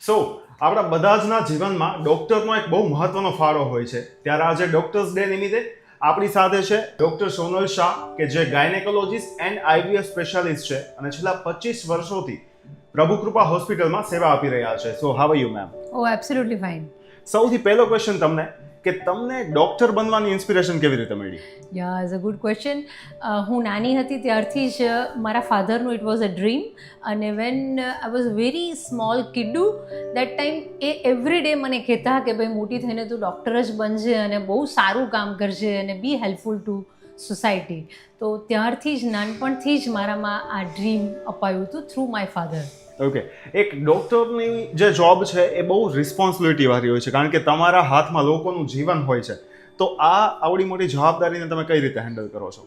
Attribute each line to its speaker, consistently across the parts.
Speaker 1: સો આપણા બધા જના જીવનમાં ડૉક્ટરનો એક બહુ મહત્વનો ફાળો હોય છે. ત્યારે આજે ડૉક્ટર્સ ડે નિમિત્તે આપણી સાથે છે ડૉક્ટર સોનલ શાહ, કે જે ગાયનેકોલોજીસ્ટ એન્ડ આઈવીએફ સ્પેશિયાલિસ્ટ છે અને છેલ્લા 25 વર્ષોથી પ્રભુકૃપા હોસ્પિટલમાં સેવા આપી રહ્યા છે. So how are you ma'am?
Speaker 2: Oh absolutely fine.
Speaker 1: સૌથી પહેલો ક્વેશ્ચન તમને, કે તમને ડૉક્ટર બનવાની ઇન્સ્પિરેશન કેવી રીતે મળી?
Speaker 2: Yeah is a good question. હું નાની હતી ત્યારથી જ મારા ફાધરનું ઇટ વોઝ અ ડ્રીમ, અને when I was very small kid that time એ એવરી ડે મને કહેતા કે ભાઈ મોટી થઈને તું ડૉક્ટર જ બનજે અને બહુ સારું કામ કરજે અને બી હેલ્પફુલ ટુ સોસાયટી. તો ત્યારથી જ નાનપણથી જ મારામાં આ ડ્રીમ અપાયું હતું થ્રુ માય ફાધર.
Speaker 1: ઓકે, એક ડૉક્ટરની જે જોબ છે એ બહુ રિસ્પોન્સિબિલિટી વાળી હોય છે, કારણ કે તમારા હાથમાં લોકોનું જીવન હોય છે. તો આ આવડી મોટી જવાબદારીને તમે કઈ રીતે હેન્ડલ કરો છો?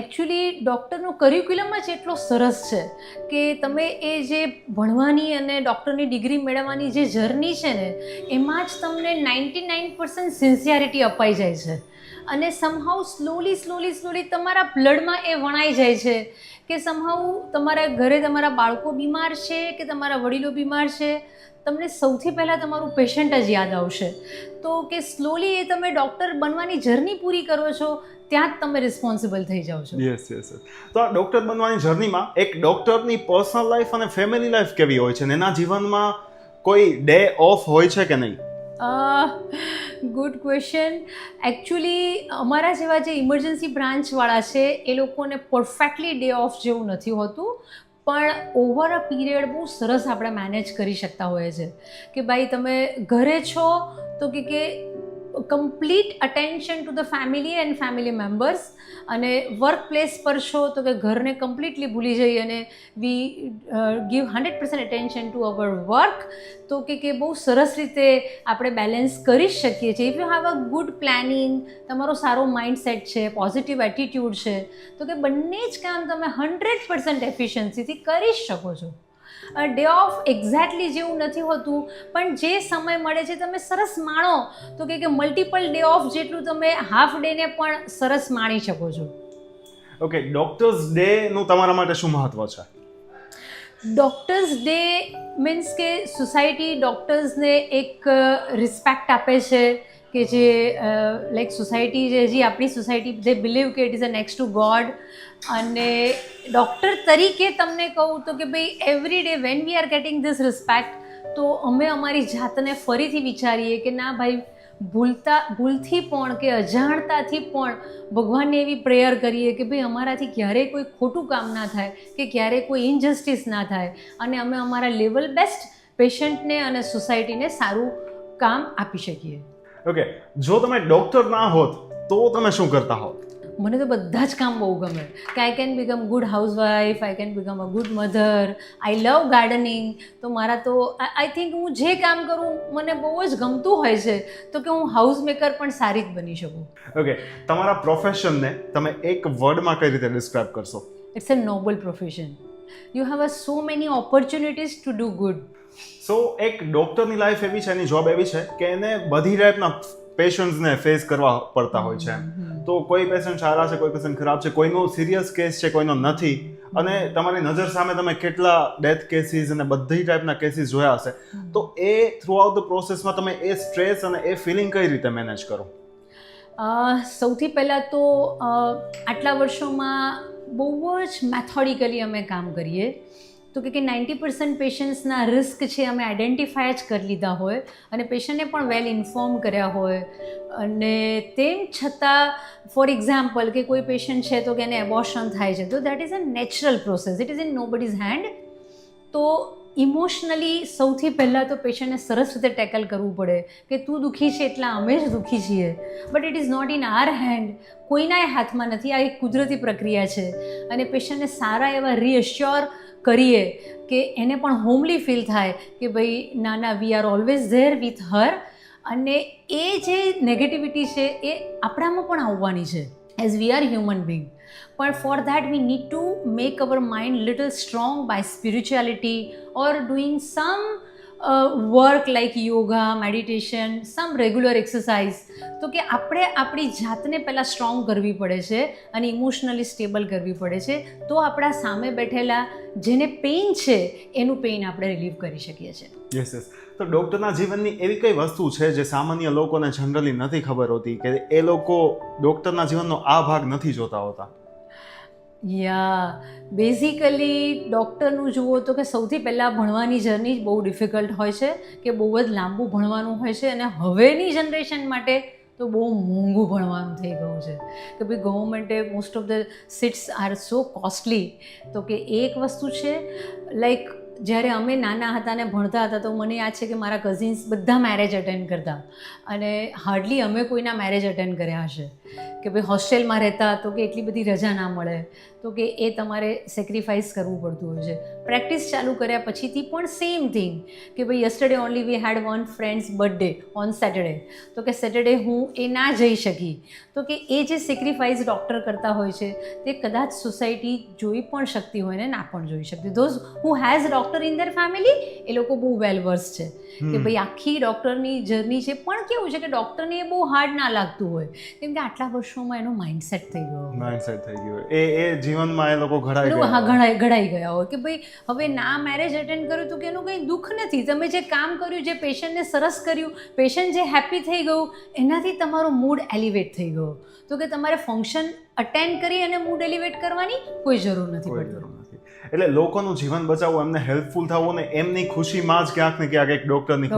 Speaker 2: એકચ્યુઅલી ડૉક્ટરનો કરિક્યુલમ જ એટલો સરસ છે કે તમે એ જે ભણવાની અને ડૉક્ટરની ડિગ્રી મેળવવાની જે જર્ની છે ને, એમાં જ તમને 99% સિન્સિયરિટી અપાઈ જાય છે અને સમહાઉ સ્લોલી તમારા બ્લડમાં એ વણાઈ જાય છે કે સમહાઉ તમારા ઘરે તમારા બાળકો બીમાર છે કે તમારા વડીલો બીમાર છે, તમને સૌથી પહેલાં તમારું પેશન્ટ જ યાદ આવશે. તો કે સ્લોલી એ તમે ડૉક્ટર બનવાની જર્ની પૂરી કરો છો, ત્યાં જ તમે રિસ્પોન્સિબલ થઈ જાઓ છો.
Speaker 1: યસ. તો આ ડૉક્ટર બનવાની જર્નીમાં એક ડૉક્ટરની પર્સનલ લાઈફ અને ફેમિલી લાઈફ કેવી હોય છે, અને એના જીવનમાં કોઈ ડે ઓફ હોય છે કે નહીં?
Speaker 2: Good question. એકચ્યુઅલી અમારા જેવા જે ઇમરજન્સી બ્રાન્ચવાળા છે એ લોકોને પરફેક્ટલી ડે ઓફ જેવું નથી હોતું, પણ ઓવર અ પીરિયડ બહુ સરસ આપણે મેનેજ કરી શકતા હોઈએ છીએ કે ભાઈ તમે ઘરે છો તો કે complete attention to the family and family members, અને વર્ક પ્લેસ પર છો તો કે ઘરને કમ્પ્લીટલી ભૂલી જઈએ અને we give 100% attention to our work. તો કે બહુ સરસ રીતે આપણે બેલેન્સ કરી શકીએ છીએ. If you have a good planning, તમારો સારો માઇન્ડસેટ છે, પોઝિટિવ એટીટ્યૂડ છે, તો કે બંને જ કામ તમે 100% એફિશિયન્સીથી કરી શકો છો. ડે ઓફ એક્ઝેક્ટલી જેવું નથી હોતું, પણ જે સમય મળે છે તમે સરસ માણો, તો કે મલ્ટિપલ ડે ઓફ જેટલું તમે હાફ ડેને પણ સરસ માણી શકો છો.
Speaker 1: ઓકે, ડૉક્ટર્સ ડેનું તમારા માટે શું મહત્વ છે?
Speaker 2: ડૉક્ટર્સ ડે મીન્સ કે સોસાયટી ડૉક્ટર્સને એક રિસ્પેક્ટ આપે છે કે જે લાઈક સોસાયટી જે હજી આપણી સોસાયટી દે બિલીવ કે it is a next to God. અને ડૉક્ટર તરીકે તમને કહું તો કે ભાઈ every day when we are getting this respect, તો અમે અમારી જાતને ફરીથી વિચારીએ કે ના ભાઈ, ભૂલથી પણ કે અજાણતાથી પણ ભગવાનને એવી પ્રેયર કરીએ કે ભાઈ અમારાથી ક્યારેય કોઈ ખોટું કામ ના થાય કે ક્યારેય કોઈ ઇનજસ્ટિસ ના થાય, અને અમે અમારા લેવલ બેસ્ટ પેશન્ટને અને સોસાયટીને સારું કામ આપી શકીએ.
Speaker 1: ઓકે, જો તમે ડૉક્ટર ના હોત તો તમે શું કરતા હોત?
Speaker 2: મને તો બધા જ કામ બહુ ગમે કે I can become good housewife, I can become a good mother, I love gardening. તો મારા તો આઈ થિંક હું જે કામ કરું મને બહુ જ ગમતું હોય છે, તો કે હું હાઉસ મેકર પણ સારી જ બની શકું.
Speaker 1: ઓકે, તમારા પ્રોફેશનને તમે એક વર્ડમાં કઈ રીતે ડિસ્ક્રાઇબ કરશો?
Speaker 2: It's a noble profession. You have a so many opportunities to do good.
Speaker 1: So એક ડૉક્ટરની લાઈફ એવી છે, એની જોબ એવી છે કે એને બધી ટાઈપના પેશન્ટ્સને ફેસ કરવા પડતા હોય છે. તો કોઈ પેશન્ટ સારા છે, કોઈ પેશન્ટ ખરાબ છે, કોઈનો સિરિયસ કેસ છે, કોઈનો નથી, અને તમારી નજર સામે તમે કેટલા ડેથ કેસીસ અને બધી ટાઈપના કેસીસ જોયા હશે. તો એ થ્રુ આઉટ ધ પ્રોસેસમાં તમે એ સ્ટ્રેસ અને એ ફિલિંગ કઈ રીતે મેનેજ કરો?
Speaker 2: સૌથી પહેલાં તો આટલા વર્ષોમાં બહુ જ મેથોડિકલી અમે કામ કરીએ. તો કે 90% પેશન્ટ્સના રિસ્ક છે અમે આઈડેન્ટિફાય જ કરી લીધા હોય અને પેશન્ટને પણ વેલ ઇન્ફોર્મ કર્યા હોય, અને તેમ છતાં ફોર એક્ઝામ્પલ કે કોઈ પેશન્ટ છે તો કે એને એબોર્શન થાય છે, તો that is a natural process, it is in nobody's hand. તો ઇમોશનલી સૌથી પહેલાં તો પેશન્ટને સરસ રીતે ટેકલ કરવું પડે કે તું દુઃખી છે એટલા અમે જ દુઃખી છીએ, but it is not in our hand. કોઈના હાથમાં નથી, આ એક કુદરતી પ્રક્રિયા છે. અને પેશન્ટને સારા એવા રીઅશ્યોર કરીએ કે એને પણ હોમલી ફીલ થાય કે ભાઈ ના we are always there with her. અને એ જે નેગેટિવિટી છે એ આપણામાં પણ આવવાની છે as we are human being. પણ for that we need to make our mind little strong by spirituality or doing some work like yoga, meditation, some regular exercise. તો કે આપણે આપણી જાતને પહેલાં સ્ટ્રોંગ કરવી પડે છે અને ઇમોશનલી સ્ટેબલ કરવી પડે છે, તો આપણા સામે બેઠેલા જેને પેઇન છે એનું પેઇન આપણે રિલીવ કરી શકીએ છીએ.
Speaker 1: Yes yes. તો ડૉક્ટરના જીવનની એવી કઈ વસ્તુ છે જે સામાન્ય લોકોને જનરલી નથી ખબર હોતી, કે એ લોકો ડૉક્ટરના જીવનનો આ ભાગ નથી જોતા હોતા?
Speaker 2: બેઝિકલી ડૉક્ટરનું જુઓ તો કે સૌથી પહેલાં ભણવાની જર્ની બહુ ડિફિકલ્ટ હોય છે, કે બહુ જ લાંબુ ભણવાનું હોય છે, અને હવેની જનરેશન માટે તો બહુ મોંઘું ભણવાનું થઈ ગયું છે કે ભાઈ ગવર્મેન્ટે most of the seats are so costly. તો કે એક વસ્તુ છે, લાઈક જ્યારે અમે નાના હતા ને ભણતા હતા તો મને યાદ છે કે મારા કઝિન્સ બધા મેરેજ અટેન્ડ કરતા, અને હાર્ડલી અમે કોઈના મેરેજ અટેન્ડ કર્યા હશે. કે ભાઈ હોસ્ટેલમાં રહેતા તો કે એટલી બધી રજા ના મળે, તો કે એ તમારે સેક્રિફાઈસ કરવું પડતું હોય છે. પ્રેક્ટિસ ચાલુ કર્યા પછીથી પણ સેમ થિંગ, કે ભાઈ yesterday only we had one friend's birthday on Saturday, તો કે સેટરડે હું એ ના જઈ શકી. તો કે એ જે સેક્રિફાઈસ ડૉક્ટર કરતા હોય છે તે કદાચ સોસાયટી જોઈ પણ શકતી હોય ને ના પણ જોઈ શકતી. Those who has doctor in their family એ લોકો બહુ વેલ વર્સ છે કે ભાઈ આખી ડૉક્ટરની જર્ની છે. પણ કેવું છે કે ડૉક્ટરને એ બહુ હાર્ડ ના લાગતું હોય, કેમ કે આટલા વર્ષોમાં એનો માઇન્ડસેટ થઈ ગયો,
Speaker 1: એ જીવનમાં એ લોકો ઘડાઈ
Speaker 2: ગયા હોય કે ભાઈ હવે ના મેરેજ અટેન્ડ કર્યું તો કે એનું કંઈ દુઃખ નથી. તમે જે કામ કર્યું, જે પેશન્ટને સરસ કર્યું, પેશન્ટ જે હેપી થઈ ગયું, એનાથી તમારો મૂડ એલિવેટ થઈ ગયો. તો કે તમારે ફંક્શન અટેન્ડ કરી અને મૂડ એલિવેટ કરવાની કોઈ જરૂર નથી પડતી.
Speaker 1: એટલે લોકોનું જીવન બચાવવું, એમને હેલ્પફુલ થવું ને એમની ખુશીમાં જ ક્યાંક ને ક્યાંક એક ડૉક્ટરની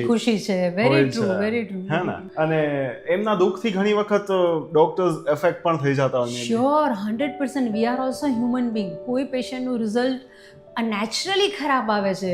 Speaker 1: ખુશી
Speaker 2: છે. Very true.
Speaker 1: હે ને? અને એમના દુઃખથી ઘણી વખત ડૉક્ટર્સ એફેક્ટ પણ થઈ જતા હોય.
Speaker 2: Sure, 100%. We are also human being. કોઈ પેશન્ટનું રિઝલ્ટ નેચરલી ખરાબ આવે છે.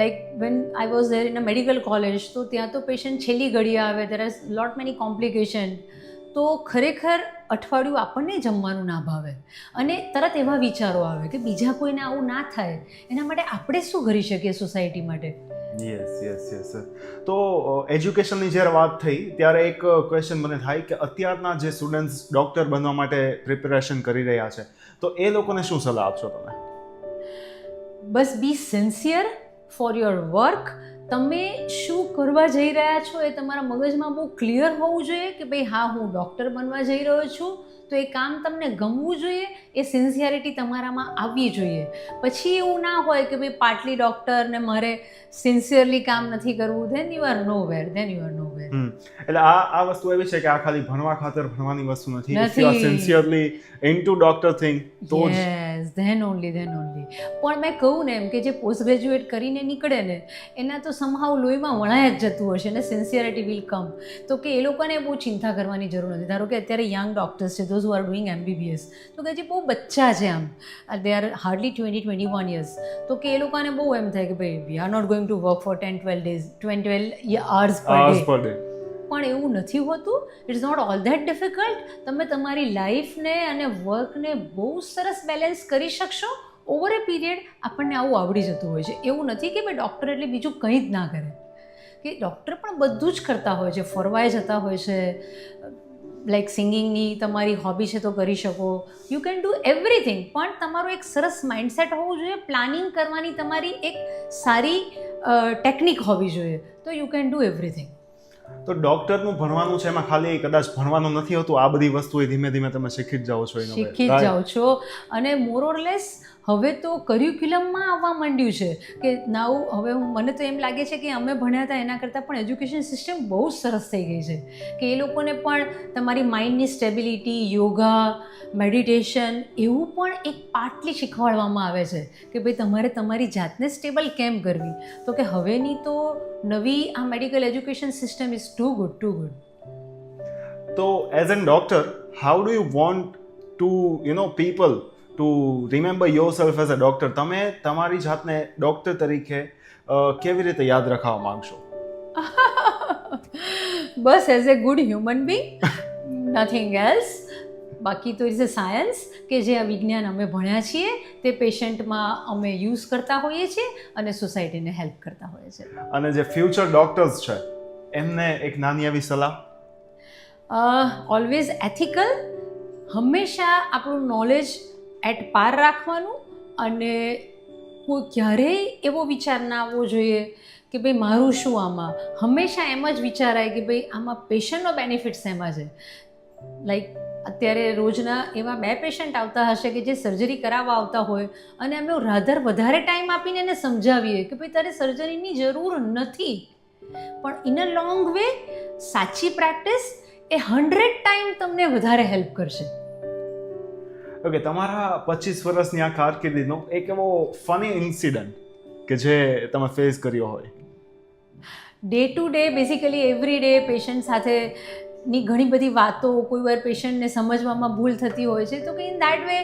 Speaker 2: Like van I was there in a medical college, તો ત્યાં તો પેશન્ટ છેલ્લી ઘડીએ આવે, there are lot many complication. તો ખરેખર અઠવાડિયું આપણને જમવાનું ના ભાવે, અને તરત એવા વિચારો આવે કે બીજા કોઈને આવું ના થાય, એના માટે આપણે શું કરી શકીએ સોસાયટી માટે.
Speaker 1: યસ. તો એજ્યુકેશનની જ્યારે વાત થઈ ત્યારે એક ક્વેશ્ચન મને થાય કે અત્યારના જે સ્ટુડન્ટ્સ ડૉક્ટર બનવા માટે પ્રિપેરેશન કરી રહ્યા છે, તો એ લોકોને શું સલાહ આપશો તમે?
Speaker 2: બસ બી સિન્સિયર ફોર યોર વર્ક. તમે શું કરવા જઈ રહ્યા છો એ તમારા મગજમાં બહુ ક્લિયર હોવું જોઈએ કે ભાઈ હા, હું ડૉક્ટર બનવા જઈ રહ્યો છું, તો એ કામ તમને ગમવું જોઈએ, એ સિન્સિયરિટી તમારામાં આવવી જોઈએ. પછી એવું ના હોય કે ભાઈ પાટલી ડૉક્ટર ને મારે સિન્સિયરલી કામ નથી કરવું, ધેન યુ આર નોવેર.
Speaker 1: એટલે આ વસ્તુ એવી છે કે આ ખાલી ભણવા ખાતર ભણવાની વસ્તુ નથી. If you are sincerely into doctor thing, તો
Speaker 2: ધેન ઓનલી. પણ મેં કહું ને એમ કે જે પોસ્ટ ગ્રેજ્યુએટ કરીને નીકળે ને એના તો સમહાવ લોહીમાં વણાય જ જતું હશે ને સિન્સિયરિટી વિલ કમ. તો કે એ લોકોને બહુ ચિંતા કરવાની જરૂર નથી. ધારો કે અત્યારે યંગ ડૉક્ટર્સ છે, those who are doing MBBS, તો કે જે બહુ બચ્ચા છે, આમ દે આર હાર્ડલી 20-21 years, તો કે એ લોકોને બહુ એમ થાય કે ભાઈ we are not going to work for 10-12 hours per day. પણ એવું નથી હોતું. It's not all that difficult. તમે તમારી લાઈફને અને વર્કને બહુ સરસ બેલેન્સ કરી શકશો ઓવર એ પીરિયડ. આપણને આવું આવડી જતું હોય છે. એવું નથી કે ભાઈ ડૉક્ટર એટલે બીજું કંઈ જ ના કરે, કે ડૉક્ટર પણ બધું જ કરતા હોય છે, ફરવાય જતા હોય છે. લાઈક સિંગિંગની તમારી હોબી છે તો કરી શકો, યુ કેન ડૂ એવરીથિંગ. પણ તમારું એક સરસ માઇન્ડસેટ હોવું જોઈએ, પ્લાનિંગ કરવાની તમારી એક સારી ટેકનિક હોવી જોઈએ, તો યુ કેન ડૂ એવરીથિંગ.
Speaker 1: તો ડૉક્ટરનું ભણવાનું છે એમાં ખાલી કદાચ ભણવાનું નથી હોતું, આ બધી વસ્તુઓ ધીમે ધીમે તમે શીખી જ જાઓ છો. અને મોર ઓર લેસ હવે તો કરિક્યુલમમાં આવવા માંડ્યું છે કે નાવ હવે મને તો એમ લાગે છે કે અમે ભણ્યા હતા એના કરતાં પણ એજ્યુકેશન સિસ્ટમ બહુ સરસ થઈ ગઈ છે, કે એ લોકોને પણ તમારી માઇન્ડની સ્ટેબિલિટી, યોગા, મેડિટેશન એવું પણ એક પાર્ટલી શીખવાડવામાં આવે છે કે ભાઈ તમારે તમારી જાતને સ્ટેબલ કેમ કરવી. તો કે હવેની તો નવી આ medical education system is too good. તો as an doctor, how do you want to people to remember yourself as a doctor? તમે તમારી જાતને ડૉક્ટર તરીકે કેવી રીતે યાદ રખાવવા માંગશો?
Speaker 2: બસ as a good human being, nothing else. બાકી તો ઇઝ અ સાયન્સ કે જે આ વિજ્ઞાન અમે ભણ્યા છીએ તે પેશન્ટમાં અમે યુઝ કરતા હોઈએ છીએ અને સોસાયટીને હેલ્પ કરતા હોઈએ છીએ.
Speaker 1: અને જે ફ્યુચર ડૉક્ટર્સ છે એમને એક નાની એવી સલાહ?
Speaker 2: Always ethical. હંમેશા આપણું નોલેજ એટ પાર રાખવાનું, અને કોઈ ક્યારેય એવો વિચાર ના આવવો જોઈએ કે ભાઈ મારું શું આમાં. હંમેશા એમ જ વિચારાય કે ભાઈ આમાં પેશન્ટનો બેનિફિટ્સ એમાં છે. લાઈક અત્યારે રોજના એવા 2 પેશન્ટ આવતા હશે કે જે સર્જરી કરાવવા આવતા હોય અને અમે વધારે ટાઈમ આપીને એને સમજાવીએ કે ભાઈ તારે સર્જરીની જરૂર નથી, પણ ઇન અ લોંગ વે સાચી પ્રેક્ટિસ એ 100 ટાઈમ તમને વધારે હેલ્પ કરશે.
Speaker 1: ઓકે, તમારા 25 વર્ષની આ કારકિર્દીનો એક એવો ફની ઇન્સિડન્ટ કે જે તમે ફેસ કર્યો હોય.
Speaker 2: Day to day basically every day patient સાથેની ઘણી બધી વાતો, કોઈ વાર પેશન્ટને સમજવામાં ભૂલ થતી હોય છે, તો કે ઇન દેટ વે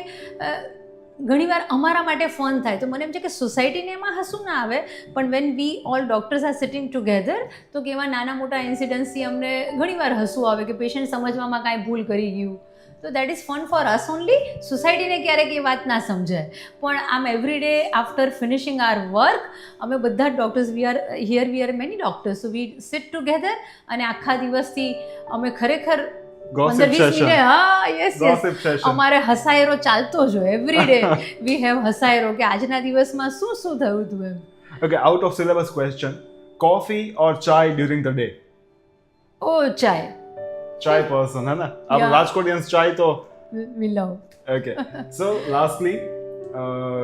Speaker 2: ઘણીવાર અમારા માટે ફન થાય. તો મને એમ છે કે સોસાયટીને એમાં હસવું ના આવે, પણ when we all doctors are sitting together તો કે એવા નાના મોટા ઇન્સિડન્ટ્સથી અમને ઘણીવાર હસવું આવે કે પેશન્ટ સમજવામાં કાંઈ ભૂલ કરી ગયું. તો that is fun for us only. સોસાયટીને ક્યારેક એ વાત ના સમજાય, પણ આમ every day after finishing our work અમે બધા જ doctors we are many doctors, so we sit together અને આખા દિવસથી અમે ખરેખર 15-20 મિનિટ, હા યસ, અમારે હસાયરો ચાલતો જ હોય. એવરી ડે વી હેવ હસાયરો કે આજના દિવસમાં શું થયું હતું એમ.
Speaker 1: Okay, out of syllabus question, coffee or chai during the day?
Speaker 2: ઓ ચાય.
Speaker 1: ચાય પર્સન, હે ને? આપણે
Speaker 2: Yeah.
Speaker 1: રાજકોટિયન્સ ચાય તો
Speaker 2: વી લવ.
Speaker 1: ઓકે. સો લાસ્ટલી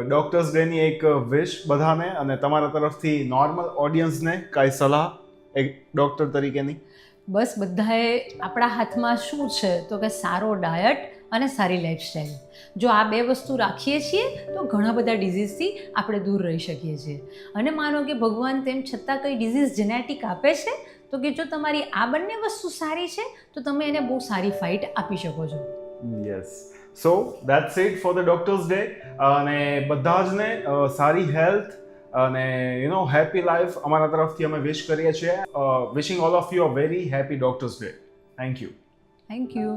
Speaker 1: ડોક્ટર્સ ડે ની એક વિશ બધાને અને તમારા તરફથી નોર્મલ ઓડિયન્સને કાંઈ સલાહ એક ડોક્ટર તરીકેની?
Speaker 2: બસ બધાએ આપણા હાથમાં શું છે તો કે સારો ડાયટ અને સારી લાઈફસ્ટાઈલ. જો આ 2 વસ્તુ રાખીએ છીએ તો ઘણા બધા ડિઝીઝથી આપણે દૂર રહી શકીએ છીએ. અને માનો કે ભગવાન તેમ છતાં કંઈ ડિઝીઝ જેનેટિક આપે છે તો કે જો તમારી આ બંને વસ્તુ સારી છે તો તમે એને બહુ સારી ફાઇટ આપી શકો છો.
Speaker 1: Yes. So that's it for the doctors day. અને બધા જને સારી હેલ્થ અને હેપી લાઈફ અમારા તરફથી અમે વિશ કરીએ છીએ. Wishing all of you a very happy doctors day. Thank you.
Speaker 2: Thank you.